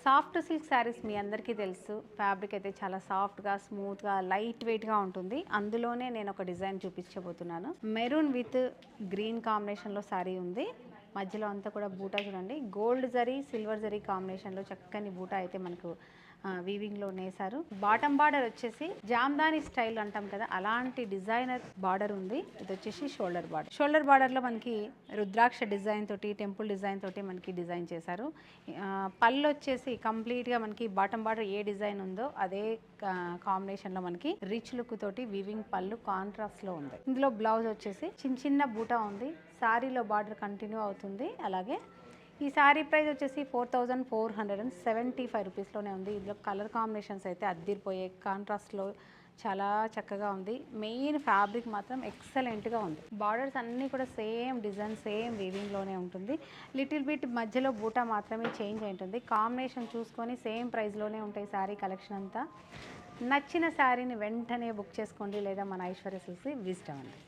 Soft silk saris మీ అందరికీ తెలుసు. Fabric అయితే చాలా సాఫ్ట్గా, స్మూత్గా, లైట్ వెయిట్గా ఉంటుంది. అందులోనే నేను ఒక డిజైన్ చూపించబోతున్నాను. మెరూన్ విత్ గ్రీన్ కాంబినేషన్లో శారీ ఉంది. మధ్యలో అంతా కూడా బూటా చూడండి, గోల్డ్ జరీ సిల్వర్ జరీ కాంబినేషన్లో చక్కని బూటా అయితే మనకు వీవింగ్లో నేసారు. బాటమ్ బార్డర్ వచ్చేసి జామ్దాని స్టైల్ అంటాం కదా, అలాంటి డిజైనర్ బార్డర్ ఉంది. ఇది వచ్చేసి షోల్డర్ బార్డర్. షోల్డర్ బార్డర్లో మనకి రుద్రాక్ష డిజైన్ తోటి, టెంపుల్ డిజైన్ తోటి మనకి డిజైన్ చేశారు. పళ్ళు వచ్చేసి కంప్లీట్గా మనకి బాటమ్ బార్డర్ ఏ డిజైన్ ఉందో అదే కాంబినేషన్లో మనకి రిచ్ లుక్ తోటి వీవింగ్ పళ్ళు కాంట్రాస్ట్లో ఉంది. ఇందులో బ్లౌజ్ వచ్చేసి చిన్న చిన్న బూటా ఉంది. శారీలో బార్డర్ కంటిన్యూ అవుతుంది. అలాగే ఈ శారీ ప్రైస్ వచ్చేసి 4475 రూపీస్లోనే ఉంది. ఇందులో కలర్ కాంబినేషన్స్ అయితే అద్దిరిపోయే కాంట్రాస్ట్లో చాలా చక్కగా ఉంది. మెయిన్ ఫ్యాబ్రిక్ మాత్రం ఎక్సలెంట్గా ఉంది. బార్డర్స్ అన్నీ కూడా సేమ్ డిజైన్, సేమ్ వీవింగ్లోనే ఉంటుంది. లిటిల్ బిట్ మధ్యలో బూటా మాత్రమే చేంజ్ అయి ఉంటుంది. కాంబినేషన్ చూసుకొని సేమ్ ప్రైస్లోనే ఉంటాయి శారీ కలెక్షన్ అంతా. నచ్చిన శారీని వెంటనే బుక్ చేసుకోండి, లేదా మన ఐశ్వర్య సిల్క్స్ విజిట్ అవ్వండి.